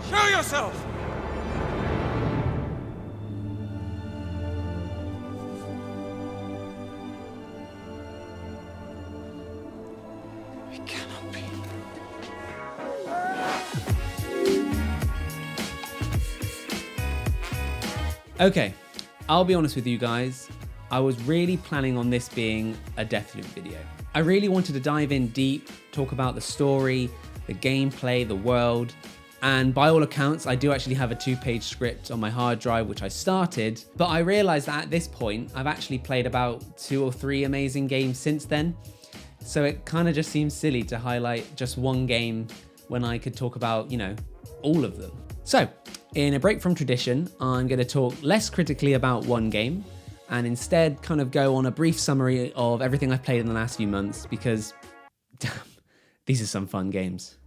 Show yourself! It cannot be. Okay, I'll be honest with you guys. I was really planning on this being a Deathloop video. I really wanted to dive in deep, talk about the story, the gameplay, the world, and by all accounts, I do actually have a 2-page script on my hard drive, which I started, but I realized that at this point, I've actually played about 2 or 3 amazing games since then. So it kind of just seems silly to highlight just one game when I could talk about, all of them. So, in a break from tradition, I'm going to talk less critically about one game and instead kind of go on a brief summary of everything I've played in the last few months because, damn, these are some fun games.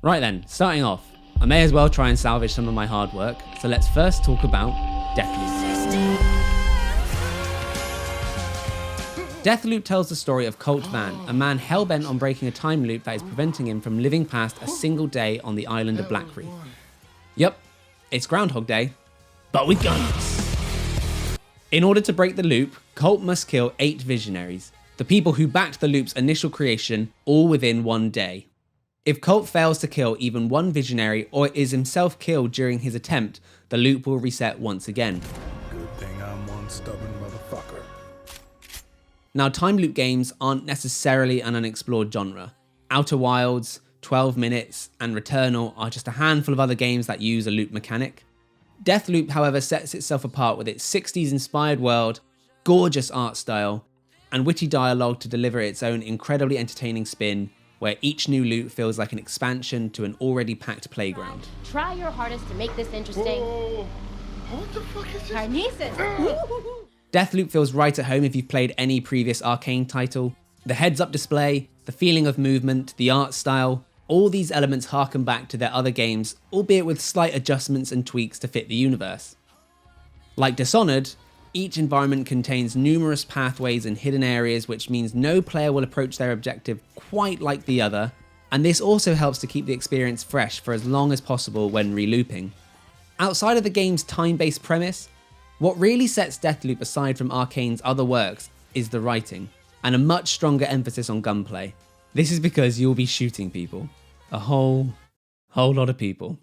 Right then, starting off, I may as well try and salvage some of my hard work, so let's first talk about Deathloop. Deathloop tells the story of Colt Van, a man hell-bent on breaking a time loop that is preventing him from living past a single day on the island of Black Reef. Yep, it's Groundhog Day, but with guns. In order to break the loop, Colt must kill 8 visionaries, the people who backed the loop's initial creation, all within one day. If Colt fails to kill even one visionary or is himself killed during his attempt, the loop will reset once again. Good thing I'm one stubborn motherfucker. Now, time loop games aren't necessarily an unexplored genre. Outer Wilds, 12 Minutes, and Returnal are just a handful of other games that use a loop mechanic. Deathloop, however, sets itself apart with its 60s-inspired world, gorgeous art style, and witty dialogue to deliver its own incredibly entertaining spin, where each new loop feels like an expansion to an already packed playground. Try your hardest to make this interesting. Whoa. What the fuck is this? Kinesis. Deathloop feels right at home if you've played any previous Arcane title. The heads-up display, the feeling of movement, the art style, all these elements harken back to their other games, albeit with slight adjustments and tweaks to fit the universe. Like Dishonored, each environment contains numerous pathways and hidden areas, which means no player will approach their objective quite like the other, and this also helps to keep the experience fresh for as long as possible when relooping. Outside of the game's time-based premise, what really sets Deathloop aside from Arcane's other works is the writing, and a much stronger emphasis on gunplay. This is because you'll be shooting people. A whole lot of people.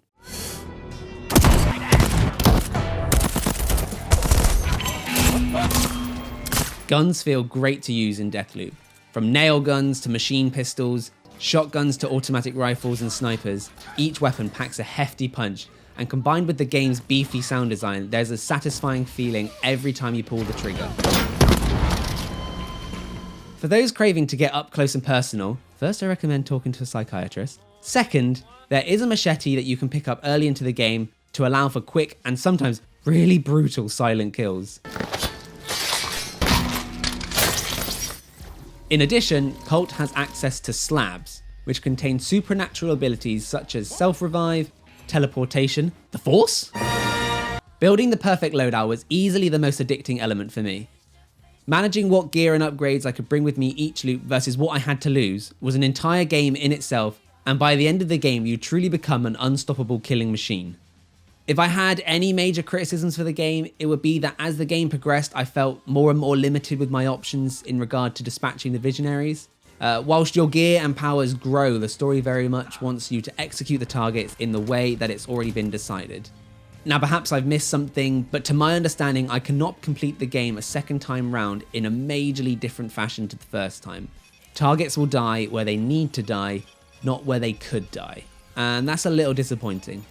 Guns feel great to use in Deathloop. From nail guns to machine pistols, shotguns to automatic rifles and snipers, each weapon packs a hefty punch, and combined with the game's beefy sound design, there's a satisfying feeling every time you pull the trigger. For those craving to get up close and personal, first I recommend talking to a psychiatrist. Second, there is a machete that you can pick up early into the game to allow for quick and sometimes really brutal silent kills. In addition, Colt has access to slabs, which contain supernatural abilities such as self-revive, teleportation, the Force? Building the perfect loadout was easily the most addicting element for me. Managing what gear and upgrades I could bring with me each loop versus what I had to lose was an entire game in itself, and by the end of the game you truly become an unstoppable killing machine. If I had any major criticisms for the game, it would be that as the game progressed, I felt more and more limited with my options in regard to dispatching the visionaries. Whilst your gear and powers grow, the story very much wants you to execute the targets in the way that it's already been decided. Now perhaps I've missed something, but to my understanding, I cannot complete the game a second time round in a majorly different fashion to the first time. Targets will die where they need to die, not where they could die. And that's a little disappointing.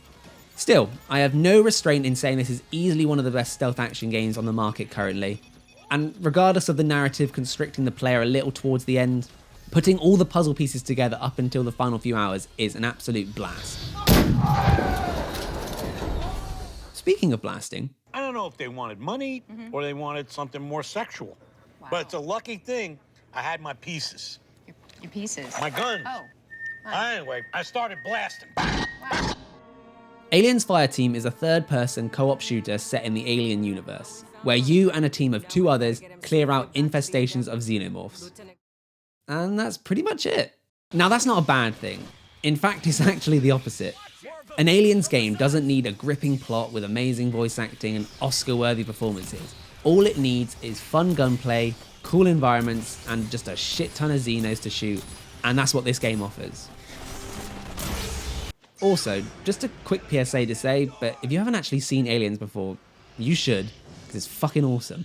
Still, I have no restraint in saying this is easily one of the best stealth action games on the market currently. And regardless of the narrative constricting the player a little towards the end, putting all the puzzle pieces together up until the final few hours is an absolute blast. Speaking of blasting, I don't know if they wanted money or they wanted something more sexual. Wow. But it's a lucky thing I had my pieces. Your Your pieces. My gun. Oh. Anyway, I started blasting. Wow. Aliens Fireteam is a third-person co-op shooter set in the Alien universe, where you and a team of 2 others clear out infestations of xenomorphs. And that's pretty much it. Now that's not a bad thing. In fact, it's actually the opposite. An Aliens game doesn't need a gripping plot with amazing voice acting and Oscar-worthy performances. All it needs is fun gunplay, cool environments, and just a shit ton of Xenos to shoot, and that's what this game offers. Also, just a quick PSA to say, but if you haven't actually seen Aliens before, you should, because it's fucking awesome.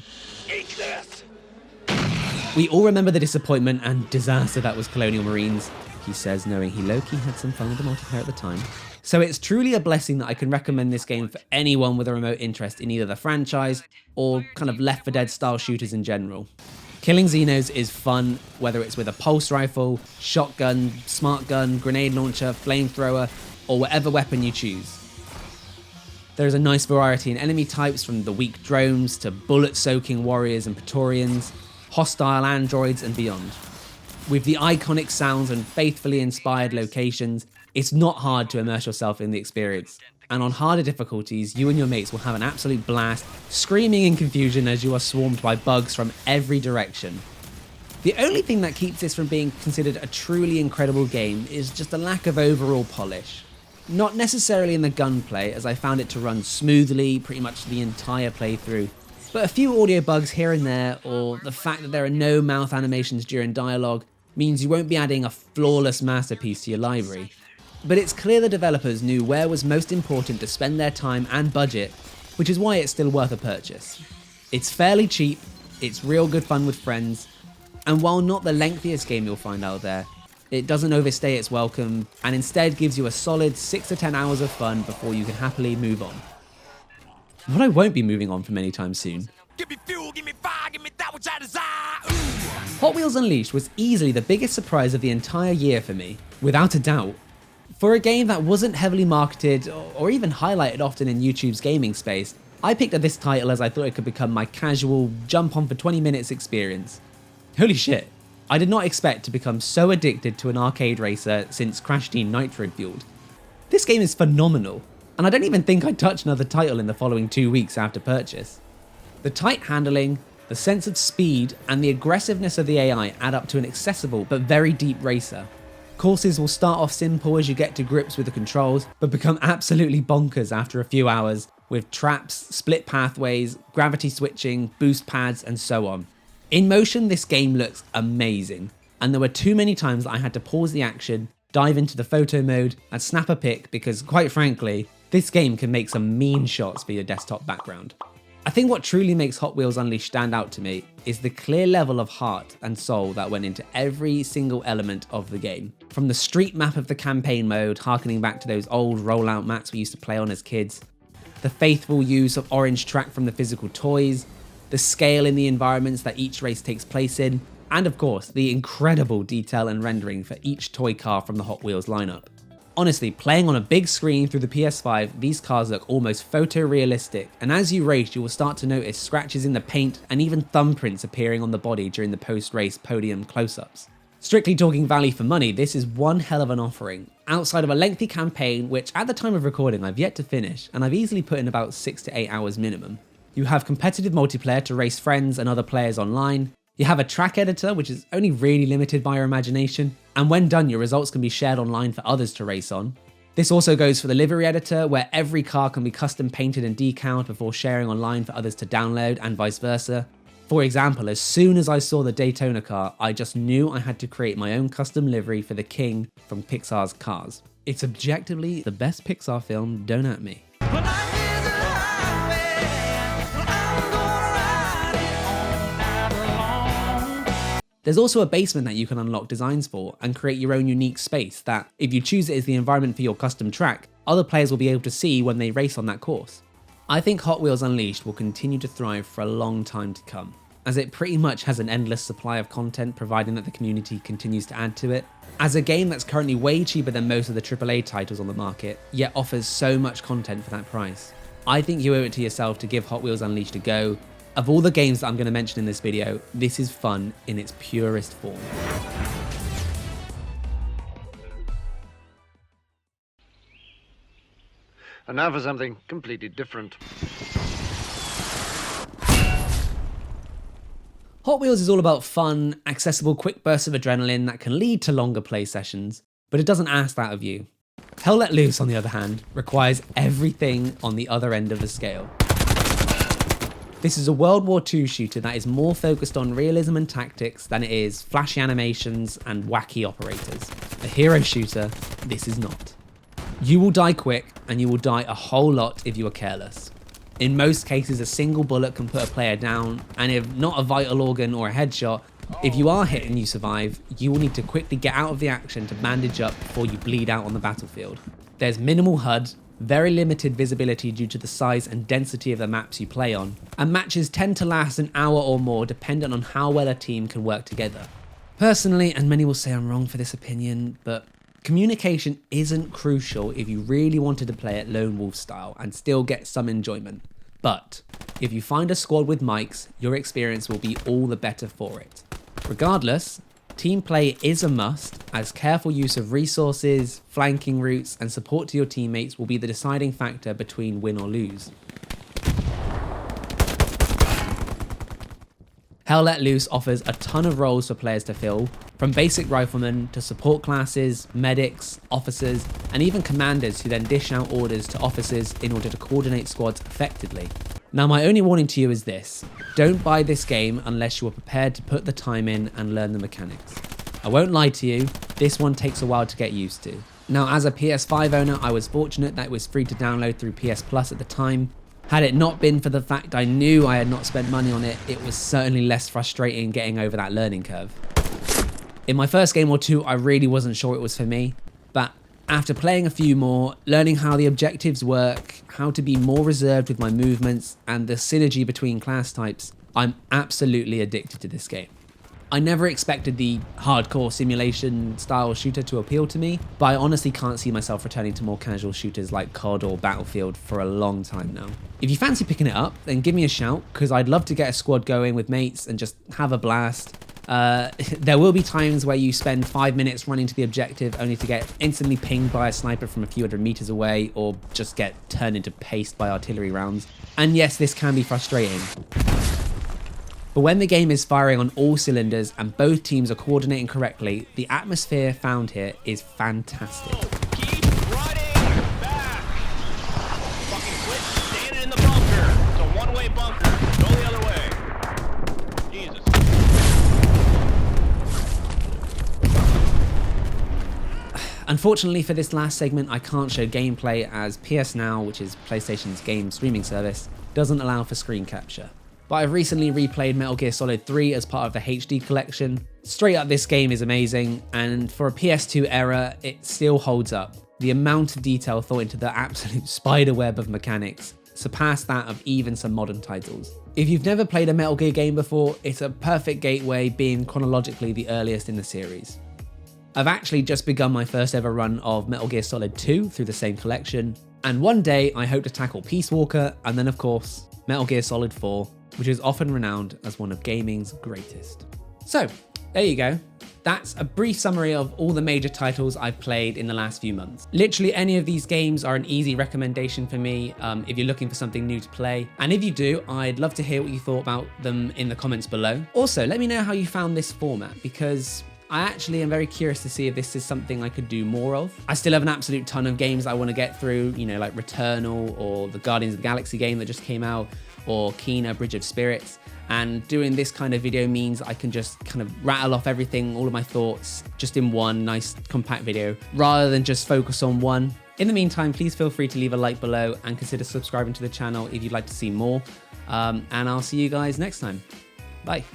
We all remember the disappointment and disaster that was Colonial Marines, he says, knowing he low-key had some fun with the multiplayer at the time. So it's truly a blessing that I can recommend this game for anyone with a remote interest in either the franchise or kind of Left 4 Dead style shooters in general. Killing Xenos is fun, whether it's with a pulse rifle, shotgun, smart gun, grenade launcher, flamethrower, or whatever weapon you choose. There's a nice variety in enemy types, from the weak drones to bullet-soaking warriors and Praetorians, hostile androids and beyond. With the iconic sounds and faithfully inspired locations, it's not hard to immerse yourself in the experience. And on harder difficulties, you and your mates will have an absolute blast, screaming in confusion as you are swarmed by bugs from every direction. The only thing that keeps this from being considered a truly incredible game is just a lack of overall polish. Not necessarily in the gunplay, as I found it to run smoothly pretty much the entire playthrough, but a few audio bugs here and there, or the fact that there are no mouth animations during dialogue, means you won't be adding a flawless masterpiece to your library. But it's clear the developers knew where was most important to spend their time and budget, which is why it's still worth a purchase. It's fairly cheap, it's real good fun with friends, and while not the lengthiest game you'll find out there, it doesn't overstay its welcome, and instead gives you a solid 6 to 10 hours of fun before you can happily move on. What I won't be moving on from anytime soon. Give me fuel, give me fire, give me that which I desire. Hot Wheels Unleashed was easily the biggest surprise of the entire year for me, without a doubt. For a game that wasn't heavily marketed or even highlighted often in YouTube's gaming space, I picked up this title as I thought it could become my casual, jump on for 20 minutes experience. Holy shit, I did not expect to become so addicted to an arcade racer since Crash Team Nitro Fueled. This game is phenomenal, and I don't even think I'd touch another title in the following 2 weeks after purchase. The tight handling, the sense of speed, and the aggressiveness of the AI add up to an accessible but very deep racer. Courses will start off simple as you get to grips with the controls, but become absolutely bonkers after a few hours, with traps, split pathways, gravity switching, boost pads, and so on. In motion, this game looks amazing, and there were too many times that I had to pause the action, dive into the photo mode, and snap a pic because, quite frankly, this game can make some mean shots for your desktop background. I think what truly makes Hot Wheels Unleashed stand out to me is the clear level of heart and soul that went into every single element of the game. From the street map of the campaign mode, harkening back to those old rollout maps we used to play on as kids, the faithful use of orange track from the physical toys, the scale in the environments that each race takes place in, and of course, the incredible detail and rendering for each toy car from the Hot Wheels lineup. Honestly, playing on a big screen through the PS5, these cars look almost photorealistic, and as you race, you will start to notice scratches in the paint and even thumbprints appearing on the body during the post-race podium close-ups. Strictly talking value for money, this is one hell of an offering, outside of a lengthy campaign which at the time of recording I've yet to finish, and I've easily put in about 6 to 8 hours minimum. You have competitive multiplayer to race friends and other players online. You have a track editor, which is only really limited by your imagination, and when done, your results can be shared online for others to race on. This also goes for the livery editor, where every car can be custom painted and decaled before sharing online for others to download, and vice versa. For example, as soon as I saw the Daytona car, I just knew I had to create my own custom livery for the King from Pixar's Cars. It's objectively the best Pixar film, don't at me. There's also a basement that you can unlock designs for and create your own unique space that, if you choose it as the environment for your custom track, other players will be able to see when they race on that course. I think Hot Wheels Unleashed will continue to thrive for a long time to come, as it pretty much has an endless supply of content providing that the community continues to add to it. As a game that's currently way cheaper than most of the AAA titles on the market, yet offers so much content for that price, I think you owe it to yourself to give Hot Wheels Unleashed a go. Of all the games that I'm going to mention in this video, this is fun in its purest form. And now for something completely different. Hot Wheels is all about fun, accessible quick bursts of adrenaline that can lead to longer play sessions, but it doesn't ask that of you. Hell Let Loose, on the other hand, requires everything on the other end of the scale. This is a World War II shooter that is more focused on realism and tactics than it is flashy animations and wacky operators. A hero shooter, this is not. You will die quick, and you will die a whole lot if you are careless. In most cases, a single bullet can put a player down, and if not a vital organ or a headshot, if you are hit and you survive, you will need to quickly get out of the action to bandage up before you bleed out on the battlefield. There's minimal HUD, very limited visibility due to the size and density of the maps you play on, and matches tend to last an hour or more dependent on how well a team can work together. Personally, and many will say I'm wrong for this opinion, but communication isn't crucial if you really wanted to play it Lone Wolf style and still get some enjoyment. But if you find a squad with mics, your experience will be all the better for it. Regardless, team play is a must, as careful use of resources, flanking routes, and support to your teammates will be the deciding factor between win or lose. Hell Let Loose offers a ton of roles for players to fill, from basic riflemen to support classes, medics, officers, and even commanders who then dish out orders to officers in order to coordinate squads effectively. Now, my only warning to you is this: don't buy this game unless you are prepared to put the time in and learn the mechanics. I won't lie to you, this one takes a while to get used to. Now, as a PS5 owner, I was fortunate that it was free to download through PS Plus at the time. Had it not been for the fact I knew I had not spent money on it, it was certainly less frustrating getting over that learning curve. In my first game or two, I really wasn't sure it was for me, but after playing a few more, learning how the objectives work, how to be more reserved with my movements, and the synergy between class types, I'm absolutely addicted to this game. I never expected the hardcore simulation style shooter to appeal to me, but I honestly can't see myself returning to more casual shooters like COD or Battlefield for a long time now. If you fancy picking it up, then give me a shout, because I'd love to get a squad going with mates and just have a blast. There will be times where you spend 5 minutes running to the objective only to get instantly pinged by a sniper from a few hundred meters away, or just get turned into paste by artillery rounds. And yes, this can be frustrating. But when the game is firing on all cylinders and both teams are coordinating correctly, the atmosphere found here is fantastic. Keep running back. Fucking quit standing in the bunker. It's a one-way bunker. Go the other way. Jesus. Unfortunately for this last segment, I can't show gameplay as PS Now, which is PlayStation's game streaming service, doesn't allow for screen capture. But I've recently replayed Metal Gear Solid 3 as part of the HD collection. Straight up, this game is amazing, and for a PS2 era, it still holds up. The amount of detail thought into the absolute spiderweb of mechanics surpassed that of even some modern titles. If you've never played a Metal Gear game before, it's a perfect gateway, being chronologically the earliest in the series. I've actually just begun my first ever run of Metal Gear Solid 2 through the same collection, and one day I hope to tackle Peace Walker, and then of course, Metal Gear Solid 4, which is often renowned as one of gaming's greatest. So, there you go. That's a brief summary of all the major titles I've played in the last few months. Literally any of these games are an easy recommendation for me if you're looking for something new to play. And if you do, I'd love to hear what you thought about them in the comments below. Also, let me know how you found this format, because I actually am very curious to see if this is something I could do more of. I still have an absolute ton of games I want to get through, you know, like Returnal or the Guardians of the Galaxy game that just came out, or Kena Bridge of Spirits. And doing this kind of video means I can just kind of rattle off everything, all of my thoughts, just in one nice compact video, rather than just focus on one. In the meantime, please feel free to leave a like below and consider subscribing to the channel if you'd like to see more. And I'll see you guys next time. Bye.